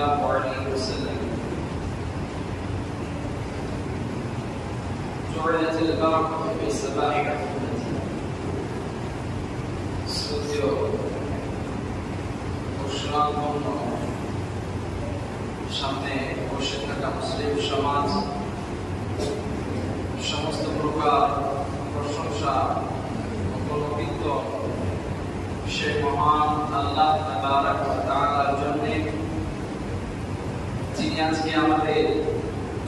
الله عليه وسلم جعلت البركة في صباح أمتي سوديو وشرابون সামনে বসে থাকা মুসলিম সমাজ সমস্ত প্রকার প্রশংসা ও গৌরবিত সে মহান আল্লাহ তাবারক ওয়া তাআলার জন্য, যিনি আজকে আমাদের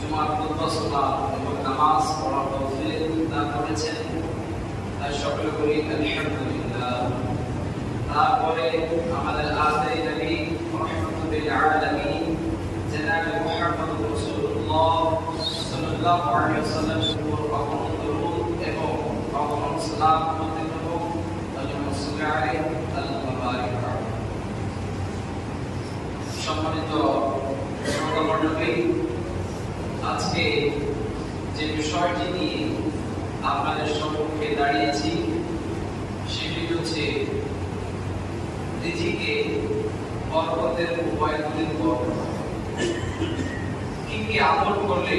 জুমার খুতবা শোনা এবং নামাজ পড়ার তৌফিক দান করেছেন। তাই সকলে বলি আলহামদুলিল্লাহ। তারপরে আমাদের আখিরি নবী রাহমাতুল লিল আলামিন জনাব মুহাম্মদ রাসূলুল্লাহ সাল্লাল্লাহু আলাইহি ওয়াসাল্লাম উপর অগণিত দরুদ এবং অগণিত সালাম পতিত হোক। আল্লাহুম্মা সাল্লি আলাইহি ওয়া বারিক আলাইহি। সম্মানিত শ্রোতামণ্ডলী, আজকে যে বিষয়টি নিয়ে আপনাদের সম্মুখে দাঁড়িয়েছি সেটি হচ্ছে রিজিকে বরকতের উপায়গুলির বর্ণনা। কি কি আমল করলে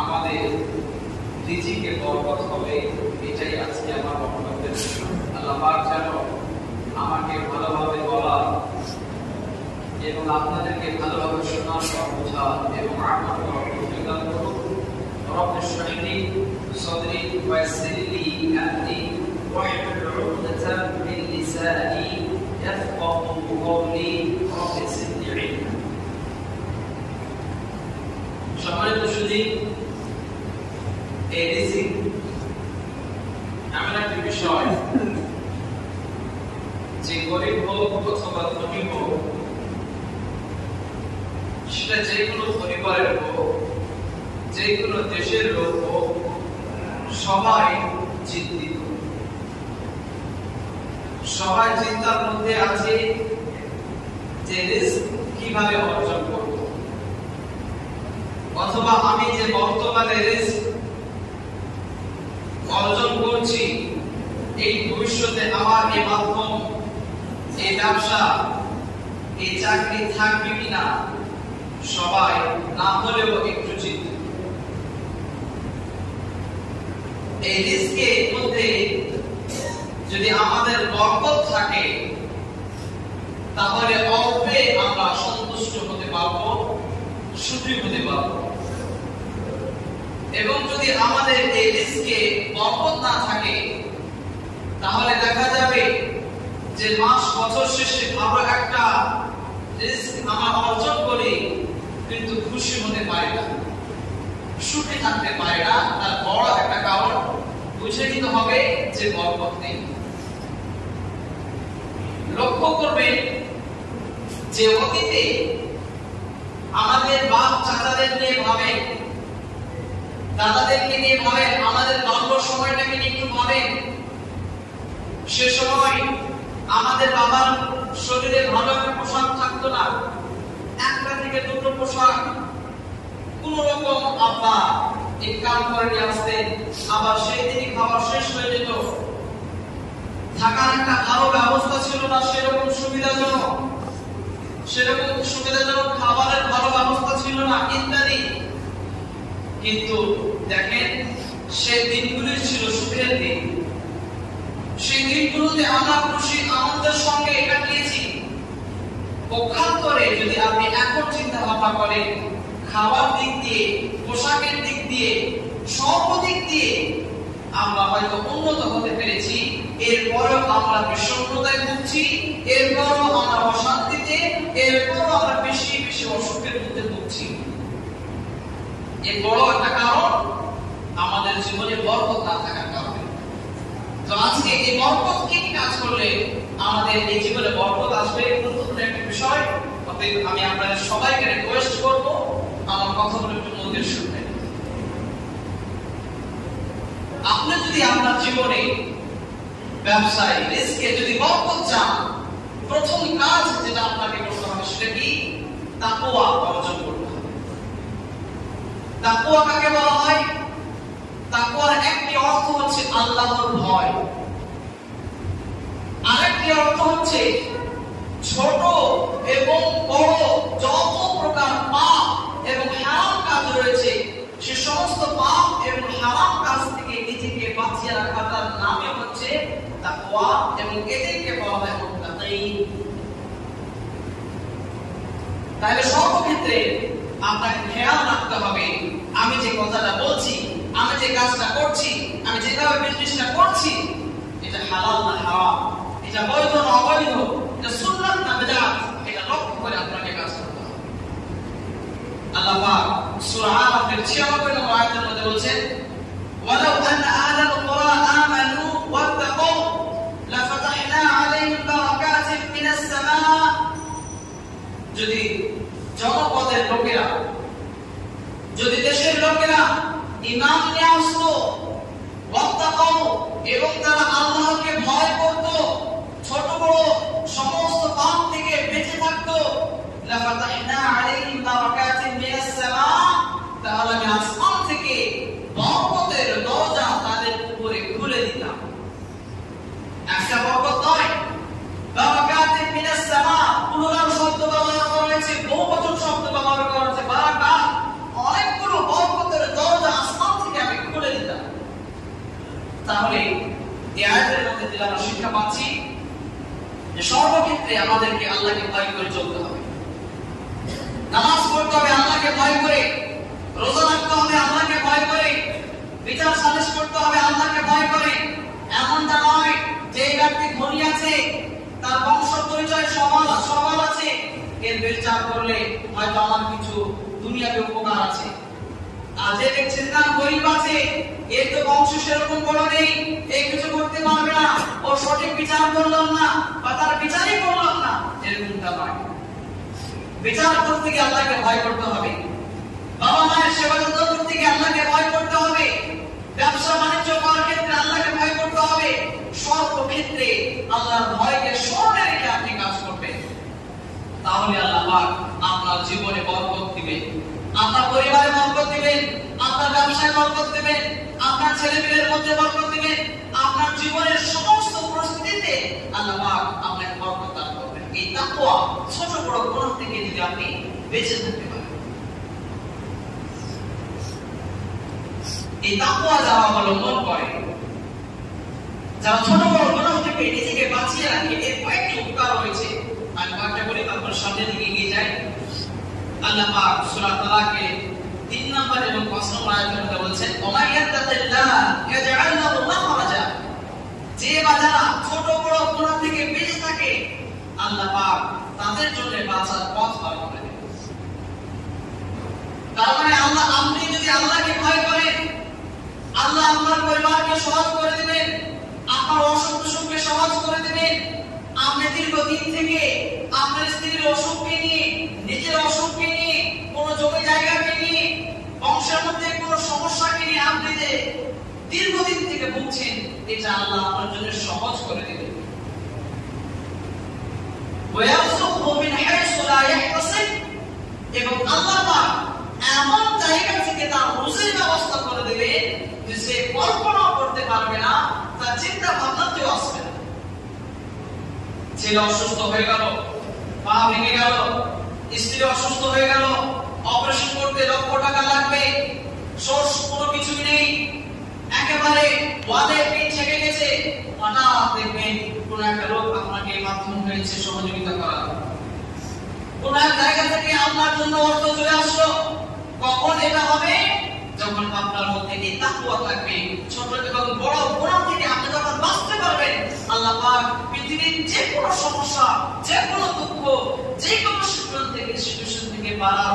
আমাদের রিজিকে বরকত হবে, এটাই আজকে আমার বক্তব্যের বিষয়। আল্লাহ পাক যেন আমাকে ভালোভাবে বলা এবং আপনাদেরকে ভালোভাবে শোনার বা বোঝার এবং আমল করার তৌফিক দান করুন। রব্বি ইশরাহ লি সাদরি ওয়া ইয়াসসির লি আমরি ওয়াহলুল 'উকদাতাম মিন লিসানি ইয়াফকাহু কওলি রব্বি জিদনি ইলমা। সম্মানিত সুধী, এই রিজিক এমন একটি বিষয় যে গরিব হোক অথবা ধনী হোক, সেটা যে কোনো পরিবারের হোক, যে কোনো দেশের লোক হোক, সবাই চিন্তিত। সবাই চিন্তার মধ্যে আছে যে রিস্ক কিভাবে অর্জন করব, অথবা আমি যে বর্তমানে রিস্ক অর্জন করছি এই ভবিষ্যতে আমার এই মাধ্যম, এই ব্যবসা, এই চাকরি থাকবে কিনা, সবাই না হলেও একটু চিন্তিত। এই রিস্কের মধ্যে যদি আমাদের বরকত থাকে তাহলে অল্পে আমরা সন্তুষ্ট হতে পারবো, সুখী হতে পারবো। এবং যদি আমাদের এই রিস্কে বরকত না থাকে তাহলে দেখা যাবে যে মাস বছর শেষে ভালো একটা রিস্ক আমরা অর্জন করি কিন্তু খুশি হতে পারি না, সুখী থাকতে পারি না। তার বড় একটা কারণ বুঝে নিতে হবে যে বরকত নেই। লক্ষ্য করবেন যে অতীতে আমাদের বাপ চাচাদের নিয়ে ভাবেন, দাদাদেরকে নিয়ে ভাবেন, আমাদের বাল্য সময়টাকে নিয়ে একটু ভাবেন। সে সময় আমাদের বাবার শরীরে ভালো একটা পোশাক থাকতো না, একটা থেকে দুটো পোশাক কোন রকম আব্বা ইনকাম করে নিয়ে আসতেন, আবার সেই দিনই খাবার শেষ হয়ে যেত। থাকার একটা ভালো ব্যবস্থা ছিল না, সেরকম সুবিধাজনক খাবারের ভালো ব্যবস্থা ছিল না ইত্যাদি। কিন্তু দেখেন, সেই দিনগুলি ছিল সুখের দিন। সেই দিনগুলোতে আমরা খুশি আনন্দের সঙ্গে কাটিয়েছি। পক্ষান্তরে যদি আপনি এখন চিন্তা ভাবনা করেন, খাবার দিক দিয়ে, পোশাকের দিক দিয়ে, সর্বদিক দিয়ে আমরা হয়তো উন্নত হতে পেরেছি, এরপরেও আমরা বিষণ্ণতায় ভুগছি, এরপরও আমরা অশান্তিতে, এরপরও আমরা বেশি বেশি অসুখের মধ্যে ভুগছি। এর বড় একটা কারণ আমাদের জীবনে বরকত না থাকার কারণে। তো আজকে এই বরকত কি কাজ করলে আমাদের এই জীবনে বরকত আসবে, গুরুত্বপূর্ণ একটা বিষয়। অতএব আমি আপনাদের সবাইকে রিকোয়েস্ট করব আমার কথাগুলো একটু মন দিয়ে শুনবেন। আপনি যদি আপনার জীবনে ব্যবসায় রিস্কে যদি বরকত চান, প্রথম কাজ যেটা আপনাকে করতে হবে সেটা কি? তাকওয়া অর্জন করতে হবে। তাকওয়া কাকে বলা হয়? তাকওয়ার একটি অর্থ হচ্ছে আল্লাহর ভয়, আরেকটি অর্থ হচ্ছে ছোট এবং বড় যত প্রকার পাপ এবং হারাম কাজ রয়েছে সে সমস্ত পাপ এবং হারাম কাজ থেকে নিজেকে বাঁচিয়ে রাখার নামে হচ্ছে তাকওয়া, এবং এদেরকে বলা হয় মুত্তাকিন। তাহলে সর্বক্ষেত্রে আপনাকে খেয়াল রাখতে হবে, আমি যে কথাটা বলছি, আমি যে কাজটা করছি, আমি যেভাবে বিজনেসটা করছি, এটা হালাল না হারাম, এটা বৈধ না অবৈধ, এটা সুন্নাত না বিদআত, এটা লক্ষ্য করে আপনাকে কাজ করতে হবে। আল্লাহ পাক সূরা আরাফের 96 নম্বর আয়াতের মধ্যে বলেন, ওয়ালাউ আন্না আহলাল কুরআ আমানু ওয়াত্তাকু লাফাতাহনা আলাইহিম বারাকাতিন মিনাস সামা। যদি জনপদের লোকেরা, যদি দেশের লোকেরা ঈমান নিয়ে আসতো, ওয়াত্তাকু, এবং তারা আল্লাহকে ভয় করত, ছোট বড় সমস্ত পাপ থেকে বেঁচে থাকতো, লাফাতাহনা আলাইহিম বারাকাতিন মিনাস সামা, তাহলে আমি আসমান থেকে বরকতের দরজা তাদের উপরে খুলে দিতাম। একটা বরকত নয়, বারাকাতিন মিনাস সামা প্লুরাল শব্দ ব্যবহার করা হয়েছে, বহুবচন শব্দ ব্যবহার করা হয়েছে, বারাকাত, অনেকগুলো বরকতের দরজা আসমান থেকে আমি খুলে দিতাম। তাহলে এই আয়াতের মধ্যে থেকে আমরা শিক্ষা পাচ্ছি যে সর্বক্ষেত্রে আমাদেরকে আল্লাহকে ভয় করে চলতে হবে। নামাজ পড়তে হবে আল্লাহকে ভয় করে, রোজা রাখতে হবে আল্লাহকে ভয় করে, বিচার সালিশ করতে হবে আল্লাহকে ভয় করে। এমনটা নয় যে এই ব্যক্তি ধনী আছে, তার বংশ পরিচয় সবার আছে, এর বিচার করলে হয়তো আমার কিছু দুনিয়াতে উপকার আছে। আর যে ব্যক্তি তার গরিব আছে, এর তো বংশ সেরকম বড় নেই, এই কিছু করতে পারবে না, ও সঠিক বিচার করলাম না বা তার বিচারই করলাম না, এরকমটা নয়। বিচার করতে গিয়ে আল্লাহকে ভয় করতে হবে, বাবা মায়ের সেবা যত্ন করতে গিয়ে আল্লাহকে ভয় করতে হবে, ব্যবসা বাণিজ্য করার ক্ষেত্রে আল্লাহকে ভয় করতে হবে। সর্বক্ষেত্রে আল্লাহর ভয়কে স্মরণে রেখে আপনি কাজ করবেন, তাহলে আল্লাহ পাক আপনার জীবনে বরকত দিবেন, আপনার পরিবারে বরকত দিবেন, আপনার ব্যবসায় বরকত দিবেন, আপনার ছেলেমেয়ের মধ্যে বরকত দিবেন, আপনার জীবনের সমস্ত পরিস্থিতিতে আল্লাহ পাক আপনাকে বরকত দান করবেন। এই তাকওয়া ছোট বড় গুনাহ থেকে যদি আপনি বেঁচে থাকতে পারেন, এই তাকওয়া যারা অবলম্বন করে, যারা ছোট বড় গুনাহ থেকে নিজেকে বাঁচিয়ে রাখে, এর কয়েকটি উপকার রয়েছে। আমি কয়েকটা বলি, তারপর সামনের দিকে এগিয়ে যাই। আল্লাহ পাক সূরা তালাকে 3 নম্বর এবং 5 নম্বর আয়াতের মধ্যে বলেছেন, ওয়া ইয়াত্তাকিল্লাহ ইয়াজআল লাহু মাখরাজা। যে বান্দারা ছোট বড় গুনাহ থেকে বেঁচে থাকে, আল্লাহ পাক তাদের জন্য বাঁচার পথ বার করে দেন। তার মানে আল্লাহ, আপনি যদি আল্লাহকে ভয় করেন, আল্লাহ আপনার পরিবারকে সহজ করে দিবেন, আপনার অসুখ বিসুখকে সহজ করে দিবেন। আপনি দীর্ঘদিন থেকে আপনার স্ত্রীর অসুখকে নিয়ে, নিজের অসুখকে নিয়ে, কোন জমি জায়গাকে নিয়ে, বংশের মধ্যে কোন সমস্যাকে নিয়ে আপনি যে দীর্ঘদিন থেকে ভুগছেন, এটা আল্লাহ আপনার জন্য সহজ করে দিবেন। ওয়ায়ারযুকহু মিন হাইসু লা ইয়াহতাসিব, এবং আল্লাহ পাক এমন জায়গা থেকে তার রুজির ব্যবস্থা করে দেবে যে সে কল্পনা করতে পারবে না, তার চিন্তা ভাবনাতেও আসবে না। ছেলে অসুস্থ হয়ে গেল, পা ভেঙে গেল, স্ত্রী অসুস্থ হয়ে গেল, অপারেশন করতে লক্ষ টাকা লাগবে, সোর্স কোনো কিছু নেই, একেবারে ওয়ালে পিঠ ছেকে গেছে, হঠাৎ দেখবেন কোন একটা লোক আপনাকে মাধ্যম হয়েছে সহযোগিতা করার, কোন এক জায়গা থেকে আপনার জন্য অর্থ চলে আসলো। কখন এটা হবে? যখন আপনার মধ্যে এই তাকওয়া থাকবে, ছোট এবং বড় গুনাহ থেকে আপনি যখন বাঁচতে পারবেন, আল্লাহ পাক পৃথিবীর যে কোনো সমস্যা, যে কোনো দুঃখ, যে কোনো সিচুয়েশন থেকে পারার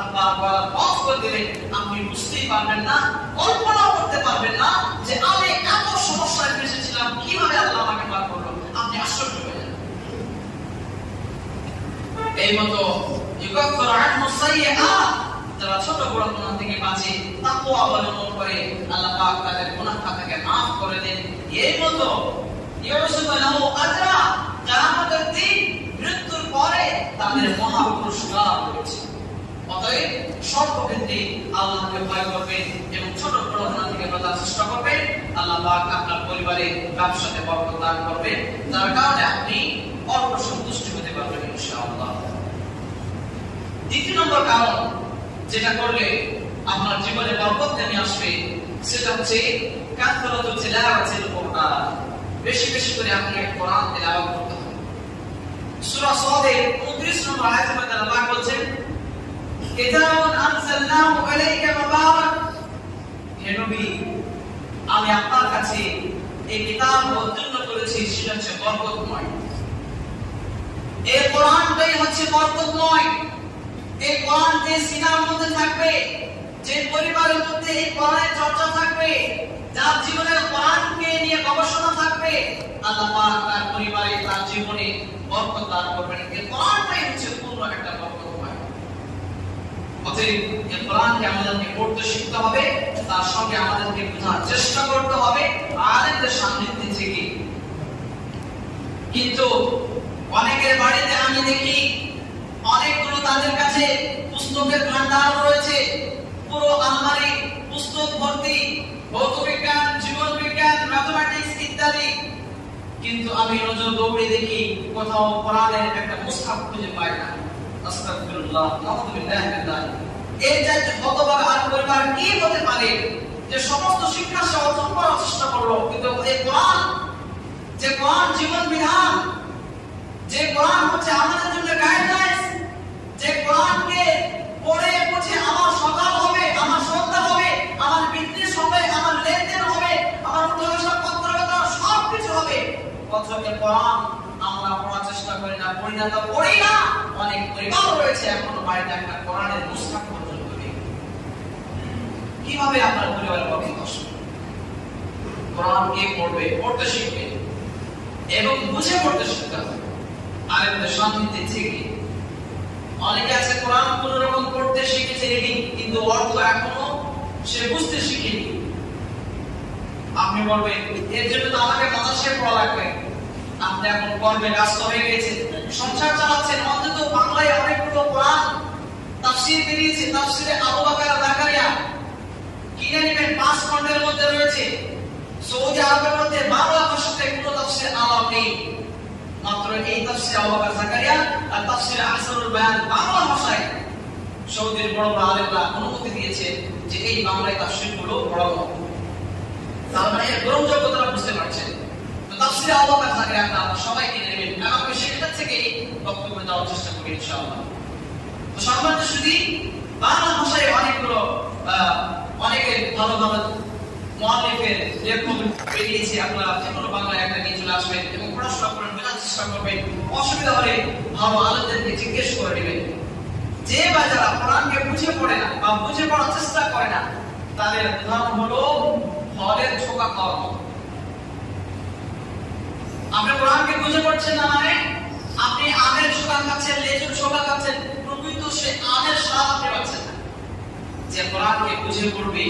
পথ করে দিলেন, আপনি বুঝতেই পারবেন না, কল্পনা করতে পারবেন না যে আমি এত সমস্যায় ফেসেছিলাম, কিভাবে আল্লাহ আমাকে পার করলো। আপনি আশ্চর্য হয়ে যাবেন। এই মতো ইউকাফিরু আনহু সাইয়্যাত, যারা ছোট বড় গুনাহ থেকে বাঁচে, তাকওয়া অবলম্বন করে, আল্লাহ পাক তাদের গুনাহ খাতাকে maaf করে দেন। এই মতো ইউসুফ লাহু আজরা, কিয়ামতের দিন মৃত্যুর পরে তাদের মহা পুরস্কার রয়েছে। অতএব সর্বক্ষেত্রে আল্লাহকে ভয় করবেন এবং ছোট বড় গুনাহ থেকে বাঁচার চেষ্টা করবেন। আল্লাহ পাক আপনার পরিবারে, ব্যবসাতে বরকত দান করবেন, যার কারণে আপনি অল্প সন্তুষ্ট হতে পারবেন ইনশাআল্লাহ। দ্বিতীয় নম্বর কারণ যেটা করলে আপনার জীবনে বরকত নেমে আসবে সেটা হচ্ছে কাসরাতুল তিলাওয়াতিল কুরআন। বেশি বেশি করে আপনি কোরআন তেলাওয়াত করতে হবে। সূরা সাদের 29 নম্বর আয়াতে আল্লাহ পাক বলেন, কিতাবুন আনজালনাহু আলাইকা মুবারাক, হে নবী আমি আপনার কাছে এই কিতাব অবতীর্ণ করেছি, সেটা হচ্ছে বরকতময়। এই কোরআনটাই হচ্ছে বরকতময়। এই কোরআন যে সিনার মধ্যে থাকবে, যে পরিবারের মধ্যে এই কোরআনের চর্চা থাকবে, যার জীবনে কোরআনকে নিয়ে গবেষণা থাকবে, আল্লাহ পাক তার পরিবারে তার জীবনে বরকত দান করবেন। এই কোরআনটাই হচ্ছে পূর্ণ একটা বরকতময়। অতএব এই কোরআনকে আমাদেরকে পড়তে শিখতে হবে, তার সঙ্গে আমাদেরকে বোঝার চেষ্টা করতে হবে আলেমদের সান্নিধ্যে থেকে। কিন্তু অনেকের বাড়িতে আমি দেখি অনেকগুলো তাদের কাছে পুস্তকের ভান্ডার রয়েছে, পুরো আলমারি পুস্তক ভর্তি, ভৌত বিজ্ঞান, জীবন বিজ্ঞান, ম্যাথমেটিক্স ইত্যাদি। কিন্তু আমি নজর দৌড়ে দেখি কোথাও কোরআনের একটা মুসহাফ খুঁজে পাই না। আস্তাগফিরুল্লাহ, নাউযুবিল্লাহি মিন যালিক। এই যে হতভাগা আর পরিবার কি হতে পারে যে সমস্ত শিক্ষা সে অর্জন করার চেষ্টা করলো, কিন্তু এই কোরআন, যে কোরআন জীবন বিধান, যে কোরআন হচ্ছে আমাদের জন্য গাইডলাইন্স, যে কোরআনকে পড়ে বুঝে আমার সকাল হবে, আমার সন্ধ্যা হবে, আমার বিজনেস হবে, আমার লেনদেন হবে, আমার উঠা পত্রবেতন সবকিছু হবে, অথচ কোরআন আমরা পড়ার চেষ্টা করি না, পড়ি না। অনেক পরিবার রয়েছে এখনো বাড়িতে একটা কোরআনের মুসহাফ পর্যন্ত নেই। কিভাবে আপনার পরিবারের বরকত আসবে? কোরআন কে পড়বে, পড়তে শিখবে এবং বুঝে পড়তে শিখতে হবে আলেমদের সান্নিধ্যে থেকে। অনেকে আছে কোরআন কোন রকম পড়তে শিখেছে রিডিং, কিন্তু অর্থ এখনো সে বুঝতে শিখেনি। আপনি বলবেন এর জন্য তো আমাকে মাদ্রাসায় পড়া লাগবে। আপনি এখন কর্মে ব্যস্ত হয়ে গেছেন, সংসার চালাচ্ছেন, অন্তত বাংলায় অনেকগুলো কোরআন তাফসীর বেরিয়েছে, তাফসীরে আবু বকর জাকারিয়া কিনে নেবেন, 5 খণ্ডের মধ্যে রয়েছে। সৌদি আরবের মধ্যে বাংলা ভাষাতে কোনো তাফসীর আলাদা নেই, মাত্র এই তাফসীর আবু বকর জাকারিয়া আর তাফসীর আহসানুল বায়ান বাংলা ভাষায় সৌদির বড় বড় আলেমরা অনুমতি দিয়েছে যে এই বাংলায় তাফসীরগুলো পড়ানো। তার মানে এর গ্রহণযোগ্যতা বুঝতে পারছেন। তো তাফসীর আবু বকর জাকারিয়া আপনারা সবাই কিনে নেবেন, আমি সেটা থেকে বক্তব্য দেওয়ার চেষ্টা করি ইনশাআল্লাহ। তো সম্মানিত সুধী, বাংলা ভাষায় অনেকগুলো অনেকে ভালো ভালো মুআল্লিফের লেখক বেরিয়েছে। আপনারা যে কোনো বাংলায় একটা নিয়ে চলে আসবেন এবং পড়াশোনা করেন, বোঝার চেষ্টা করবেন। অসুবিধা হলে ভালো আলেমদেরকে জিজ্ঞেস করে নেবেন। যে বা যারা কোরআনকে বুঝে পড়ে না বা বুঝে পড়ার চেষ্টা করে না, তাদের উদাহরণ হলো ফলের ছোকা খাওয়ার মতো। আপনি কোরআনকে বুঝে পড়ছেন না মানে আপনি আমের ছোকা খাচ্ছেন, লেচুর ছোকা খাচ্ছেন, প্রকৃত সে আমের স্বাদ আপনি পাচ্ছেন না। যে কোরআনকে বুঝে পড়বে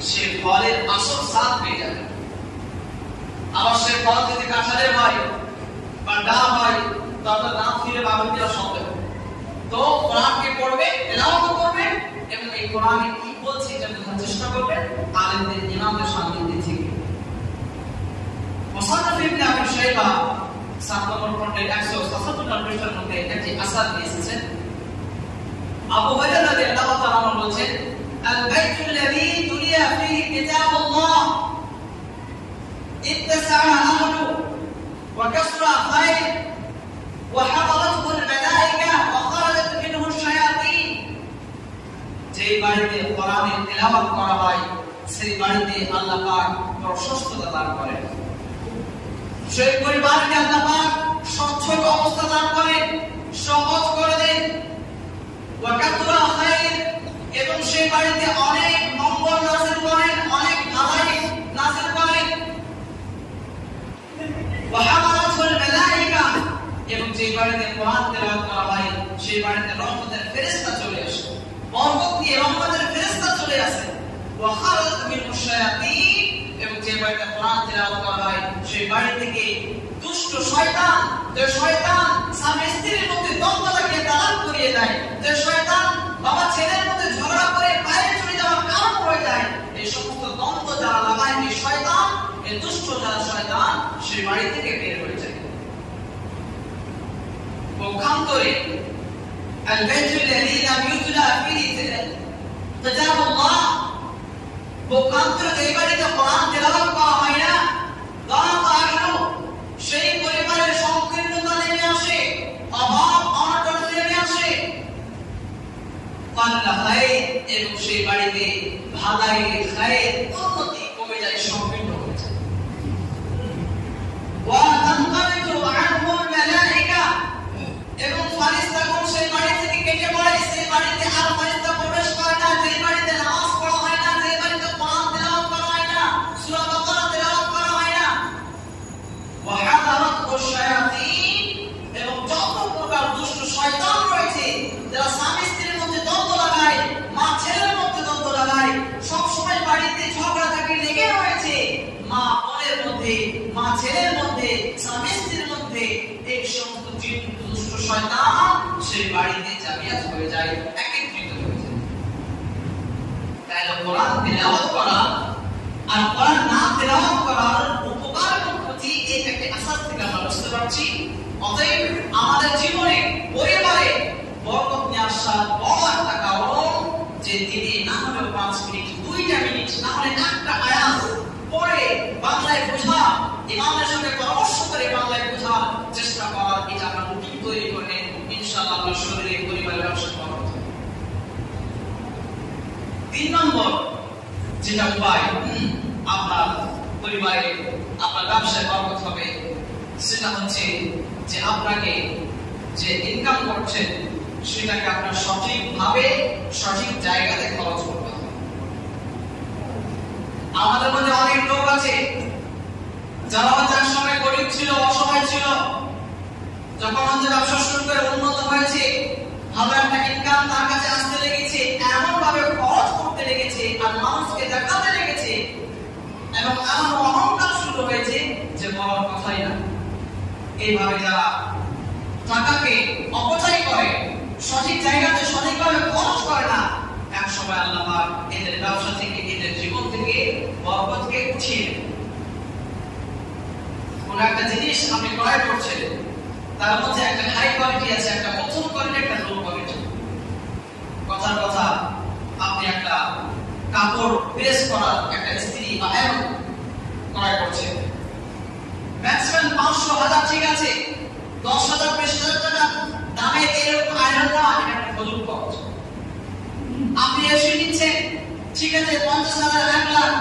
সে ফলের আসল স্বাদ পেয়ে যাবে। আবার সে ফল যদি কাঁঠালের হয় বা ডাব হয়, তবে নাম ফিরে বাবু দেওয়া সম্ভব। তো কোরআনকে পড়বে, তেলাওয়াত করবে এবং এই কোরআনে কি বলছে এটা বোঝার চেষ্টা করবে আলেমদের, ইমামদের সান্নিধ্যে থেকে। মুসান্নাফ ইবনে আবি শাইবা 7 নম্বর খণ্ডের 177 নম্বর পৃষ্ঠার মধ্যে একটি আসার নিয়ে এসেছেন। আবু হুরায়রা রাদিয়াল্লাহু তাআলা আনহু বলেন, البيت الذي تلي فيه كتاب الله اتسع أهله وكسر خير وحضرته الملائكة وخرجت منه الشياطين। যে বাড়িতে কোরআনের তেলাওয়াত করা হয় সেই বাড়িতে আল্লাহ পাক প্রশস্ততা দান করেন, সেই পরিবারকে আল্লাহ পাক সচ্ছল অবস্থা দান করেন, সহজ করে দেন। ওয়াকাতুরা খায়র, এবং সেই বাড়িতে অনেক মঙ্গল নাযিল করেন, অনেক ভালাই নাযিল করেন। ওয়াহামালাতুল মালায়েকা, এবং যে বাড়িতে কোরআন তেলাওয়াত করা হয় সেই বাড়িতে রহমতের ফেরেশতা চলে আসে, বরকত দিয়ে রহমতের ফেরেশতা চলে আসে। ওয়াখারাজাত মিনহু শায়াতিন, এবং যে বাড়িতে কোরআন তেলাওয়াত করা হয় সেই বাড়ি থেকে দুষ্ট শয়তান, যে শয়তান স্বামী স্ত্রীর মধ্যে দ্বন্দ্ব লাগিয়ে তালাক করিয়ে দেয়, যে শয়তান বাবা ছেলের মধ্যে ঝগড়া করে বাইরে চলে যাওয়ার কারণ হয়ে যায়, এই সমস্ত দ্বন্দ্ব যারা লাগায় এই শয়তান, এই দুষ্ট যারা শয়তান সেই বাড়ি থেকে বের হয়ে যায়। পক্ষান্তরে البيت الذي لم يتلى فيه كتاب الله পক্ষান্তর যেই বাড়িতে কোরআন তেলাওয়াত করা হয় না দাঁত আইলো সেই পরিবারের সংকীর্ণতা নেমে আসে, অভাব অনটন নেমে আসে, পাল্লা খায় এবং সেই বাড়িতে ভালাই খায় উন্নতি কমে যায়, সংকীর্ণ হয়ে যায়। ওয়া তানকাবিতু আনহুল মালাইকা এবং ফারিস্তাগণ সেই বাড়ি থেকে কেটে পড়ে, সেই বাড়িতে আর ফারিস্তা প্রবেশ করে না, সেই বাড়িতে নামাজ পড়া হয় না, সেই বাড়িতে কোরআন তেলাওয়াত করা হয় না, সূরা বাকারা তেলাওয়াত করা হয় না। ওয়া হাদারাতু শায়াতিন এবং যত প্রকার দুষ্ট শয়তান রয়েছে যারা স্বামী স্ত্রীর মধ্যে দ্বন্দ্ব লাগায়, মা ছেলের মধ্যে দ্বন্দ্ব লাগায়, সব সময় বাড়িতে ঝগড়াঝাটি লেগে রয়েছে, মা বোনের মধ্যে, মা ছেলের মধ্যে, স্বামী স্ত্রীর মধ্যে, এই সমস্ত দুষ্ট শয়তান সেই বাড়িতে জাবিয়াত হয়ে যায়, একত্রিত হয়ে যায়। তাই কোরআন তেলাওয়াত করা আর কোরআন না তেলাওয়াত করার উপকার এবং ক্ষতি এটাকে আসার থেকে আমরা বুঝতে পারছি। অতএব আমাদের জীবনে পরিবারে বরকত নিয়ে আসার বড় একটা কারণ যে দিনে না হলেও 5 মিনিট, 2টা মিনিট, না হলে একটা আয়াত পড়ে বাংলায় বোঝা, ইমামের সঙ্গে পরামর্শ করে বাংলায় বোঝার চেষ্টা করার, এটা আমরা রুটিন তৈরি করে ইনশাআল্লাহ আমরা শরীরে পরিবারের ব্যবসা করব। 3 নম্বর যেটা উপায় আপনার পরিবারে আপনার ব্যবসায় বরকত হবে সেটা হচ্ছে যে আপনাকে যে ইনকাম করছেন সেটাকে আপনার সঠিকভাবে সঠিক জায়গাতে খরচ করতে হবে। আমাদের মধ্যে অনেক লোক আছে যারা হয়তো এক সময় গরিব ছিল, অসহায় ছিল, যখন আমাদের ব্যবসা শুরু করে উন্নত হয়েছে, ভালো একটা ইনকাম তার কাছে আসতে লেগেছে, এমন ভাবে খরচ করতে লেগেছে আর মানুষকে দেখাতে লেগেছে এবং এমন অহংকার শুরু হয়েছে যে বলার কথাই না। এইভাবে যারা টাকাকে অপচয় করে, সঠিক জায়গাতে সঠিকভাবে খরচ করে না, এক সময় আল্লাহ পাক এদের ব্যবসা থেকে, এদের জীবন থেকে বরকতকে উঠিয়ে নেবে। কোন একটা জিনিস আপনি ক্রয় করছেন, তার মধ্যে একটা হাই কোয়ালিটি আছে, একটা মধ্যম কোয়ালিটি, একটা লো কোয়ালিটি। কথার কথা, আপনি একটা কাপড় প্রেস করার একটা ইস্ত্রি বা আয়রন ক্রয় করছেন, ম্যাক্সিমাম 500,000 ঠিক আছে, 10,000 20,000 টাকা দামে এরকম আয়রন না, এটা একটা ফজল খরচ। আপনি এসে নিচ্ছেন, ঠিক আছে, 50,000, 1 লাখ,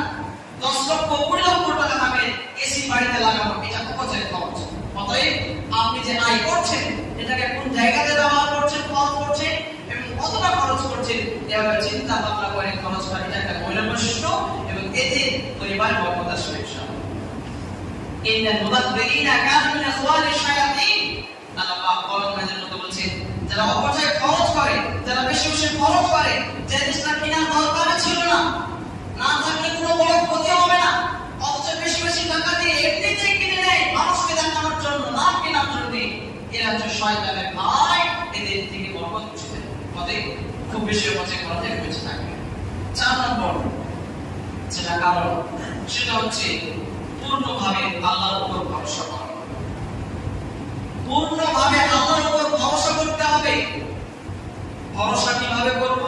10 লক্ষ, 20 লক্ষ টাকা দামে এসি বাড়িতে লাগানো, এটা অপচয় খরচ। অতএব আপনি যে আয় করছেন এটাকে কোন জায়গাতে ব্যবহার করছেন, খরচ করছেন এবং কতটা খরচ করছেন, এভাবে চিন্তা ভাবনা করে খরচ করা, এটা একটা মূল্য বৈশিষ্ট্য এবং এতে পরিবার বরকত আসবে ইনশাআল্লাহ। ইন্নাল মুবাযযিরিনা কানু মিন আখওয়ালিশ শায়াতিন, আল্লাহ পাক কোরআনের মধ্যে বলছেন যারা অপচয় খরচ করে, যারা বেশি বেশি খরচ করে, যে জিনিসটা কেনার দরকার ছিল না, না থাকলে কোনো বড় ক্ষতি হবে না, অথচ বেশি বেশি টাকা দিয়ে এমনিতেই কিনে নেয় মানুষকে দেখানোর জন্য, না কেনার জন্য, এরা হচ্ছে শয়তানের ভাই, এদের থেকে বরকত উঠে যায়। অতএব খুব বেশি অপচয় করা থেকে বেঁচে থাকবে। 4 নম্বর যেটা কারণ সেটা হচ্ছে পূর্ণভাবে আল্লাহর উপর ভরসা করা। পূর্ণভাবে আল্লাহর উপর ভরসা করতে হবে। ভরসা কিভাবে করব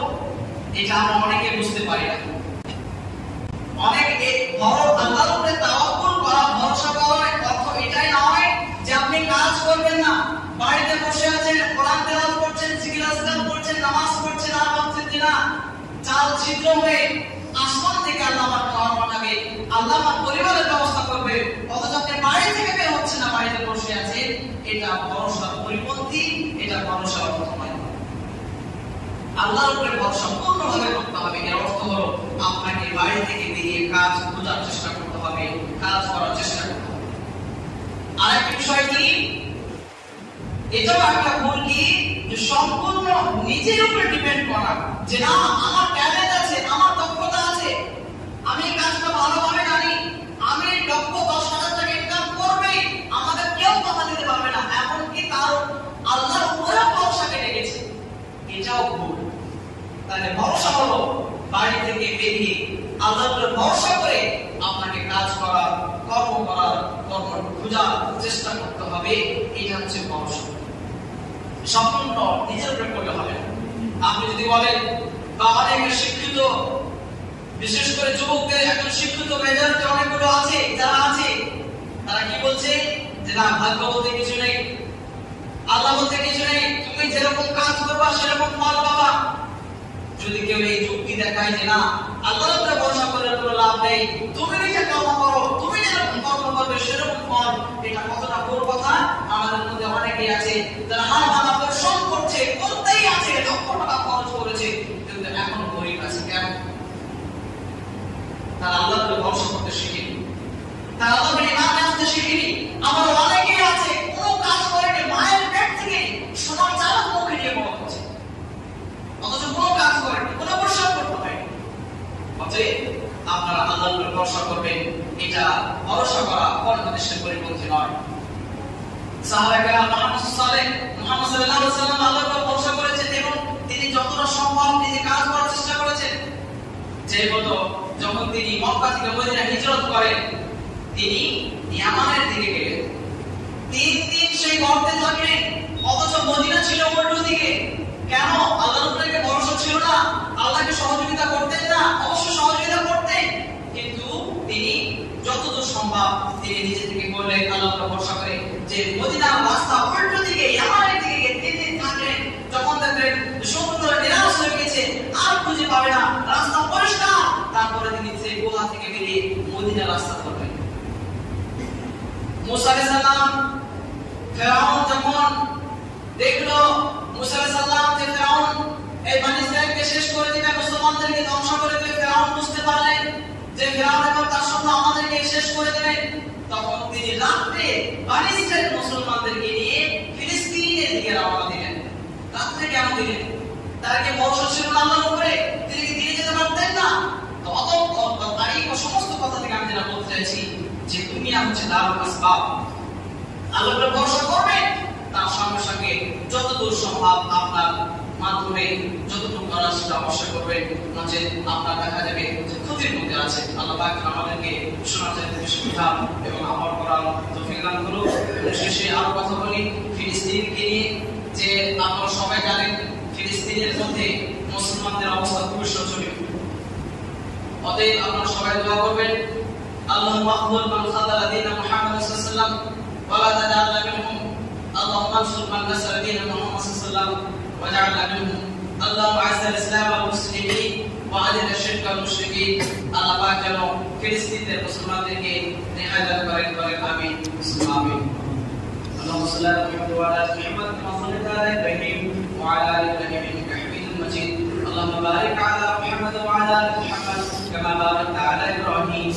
এটা আমরা অনেকে বুঝতে পারি না। অনেক আল্লাহর উপরে তাওয়াক্কুল করা, ভরসা করার অর্থ এটাই নয় যে আপনি কাজ করবেন না, বাড়িতে বসে আছেন, কোরআন তেলাওয়াত করছেন, জিকির আজকার করছেন, নামাজ পড়ছেন, আর ভাবছেন যে না চাল ছিদ্র হয়ে আসমান থেকে আল্লাহ আমার খাবার পাঠাবে, আল্লাহ আমার পরিবারের ব্যবস্থা করবে, অথচ আপনি বাড়ি থেকে বের হচ্ছেন না, বাড়িতে বসে আছেন, এটা ভরসার পরিপন্থী, এটা ভরসার অর্থ নয়। আল্লাহর উপরে ভরসা পূর্ণভাবে করতে হবে। এর অর্থ হলো আপনাকে বাড়ি থেকে বেরিয়ে কাজ খোঁজার চেষ্টা করতে হবে, কাজ করার চেষ্টা করতে হবে। আরেকটা বিষয় কি, এটাও একটা ভুল কি, যে সম্পূর্ণ নিজের উপরে ডিপেন্ড করা, যে না আমার ট্যালেন্ট আছে, আমার দক্ষতা আছে, আমি এই কাজটা ভালোভাবে জানি, আমি লক্ষ্য 10,000 টাকা ইনকাম করবেই, আমাদের কেউ কথা দিতে পারবে না, এমনকি তার আল্লাহর উপরে ভরসা কেটে গেছে, এটাও ভুল। তাহলে ভরসা হলো বাড়ি থেকে বেরিয়ে আল্লাহর উপরে ভরসা করে আপনাকে কাজ করার, কর্ম করার, কর্ম খোঁজার চেষ্টা করতে হবে, এটা হচ্ছে ভরসা। সম্পূর্ণ নিজের উপরে করলে হবে। আপনি যদি বলেন বাঙালি শিক্ষিত, বিশেষ করে যুবকদের এখন শিক্ষিত মেজরিটি অনেকগুলো আছে, যারা আছে তারা কি বলছে যে না, ভাগ্য বলতে কিছু নেই, আল্লাহ বলতে কিছু নেই, তুমি যেরকম কাজ করবা সেরকম ফল পাবা। যদি কেউ এই যুক্তি দেখায় যে না, আল্লাহর উপরে ভরসা করে কোনো লাভ নেই, তুমি নিজে কর্ম করো, তুমি যেরকম কর্ম করবে সেরকম ফল, এটা কতটা বড় কথা। আমাদের মধ্যে অনেকেই আছে যারা হার মানা পরিশ্রম করছে, করতেই আছে, লক্ষ টাকা খরচ করেছে, কিন্তু এখনো গরিব আছে। কেন? তারা আল্লাহর উপরে ভরসা করতে শিখেনি, তারা আল্লাহর ইমানে আসতে শিখেনি। আমার অনেকেই আছে কোনো কাজ করেনি, মায়ের পেট থেকে সোনার চালাক মুখে নিয়ে বড় হচ্ছে, অথচ কোনো কাজ করেনি, কোনো পরিশ্রম করতে হয়নি। অতএব আপনারা আল্লাহর উপরে ভরসা করবেন, এটা ভরসা করা পরমাদেশের পরিপন্থী নয়। সাহাবায়ে কেরাম মুহাম্মদ সাল্লাল্লাহু আলাইহি ওয়াসাল্লাম আল্লাহর উপর ভরসা করেছেন এবং তিনি যতটা সম্ভব নিজে কাজ করার চেষ্টা করেছেন। যেহেতু যখন তিনি মক্কা থেকে মদিনা হিজরত করেন, তিনি ইয়ামানের দিকে গেলেন, 3 দিন সেই গর্তে থাকলেন, অথচ মদিনা ছিল উল্টো দিকে। কেন? আল্লাহর উপরে ভরসা ছিল না, আল্লাহকে সহযোগিতা করতেন না। অবশ্য সহযোগিতা করতেন, কিন্তু তিনি যতদূর সম্ভব তিনি নিজে থেকে বললেন আল্লাহর উপর ভরসা করে যে মদিনার রাস্তা উল্টো দিকে, ইয়ামানের দিকে 3 দিন থাকলেন। যখন দেখলেন সমুদ্র নিরাশ হয়ে গেছে, আর খুঁজে পাবে না, রাস্তা পরিষ্কার, তারপরে তিনি সেই গুহা থেকে বেরিয়ে মদিনার রাস্তা ধরলেন। মুসা আলাইহিস সালাম, ফেরাউন যখন দেখলো মুসা আলাইহিস সালাম যে ফেরাউন এই বনী ইসরাইলকে শেষ করে দিবে, মুসলমানদেরকে ধ্বংস করে দিবে, ফেরাউন বুঝতে পারলেন যে ফেরাউন এখন তার সামনে আমাদেরকে শেষ করে দিবে। তখন তিনি রাতে বনী ইসরাইল মুসলমানদেরকে নিয়ে ফিলিস্তিনের দিকে রওনা দিলেন। রাতে কেন দিলেন? তার কি ভরসা ছিল না আল্লাহর উপরে? তিনি কি দিয়ে যেতে পারতেন না? তো এই সমস্ত কথা থেকে আমি যেটা বলতে চাইছি যে দুনিয়া হচ্ছে দারুল আসবাব। আল্লাহর উপরে ভরসা করবেন, তার সঙ্গে সঙ্গে যতদূর সম্ভব আপনার মাধ্যমে যতটুকু করা সেটা অবশ্যই করবেন, নচেত আপনার দেখা যাবে যে ক্ষতির মধ্যে আছে। আল্লাহ পাক আমাদেরকে শোনার চাইতে সুবিধা এবং আমল করার তৌফিক দান করুন। শেষে আরো কথা বলি ফিলিস্তিনকে নিয়ে, যে আপনারা সবাই জানেন ফিলিস্তিনের মধ্যে মুসলমানদের অবস্থা খুবই শোচনীয়। অতএব আপনারা সবাই দোয়া করবেন, আল্লাহুম্মা আখযুল মান খাযালা দীন মুহাম্মদ সাল্লাল্লাহু আলাইহি ওয়াসাল্লাম ওয়া লা তাজআলনা মিনহুম, আল্লাহুম্মা আনসুর মান নাসারা দীন মুহাম্মদ সাল্লাল্লাহু আলাইহি ওয়াসাল্লাম ওয়াজআলনা মিনহুম, আল্লাহুম্মা আ'ইজ্জিল ইসলাম ওয়াল মুসলিমিন ওয়া আযিল আশ-শিরক ওয়াল মুশরিকিন। আল্লাহ পাক যেন ফিলিস্তিনের মুসলমানদেরকে নিহায়াত করেন, আমিন আমিন। اللهم صل على محمد وعلى ال محمد كما صليت على ابراهيم وعلى ال ابراهيم انك حميد مجيد. اللهم بارك على محمد وعلى ال محمد كما باركت على ابراهيم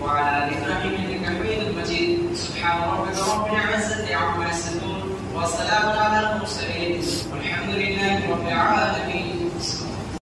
وعلى ال ابراهيم انك حميد مجيد. سبحان ربك رب العزه عما يصفون وسلام على المرسلين والحمد لله رب العالمين.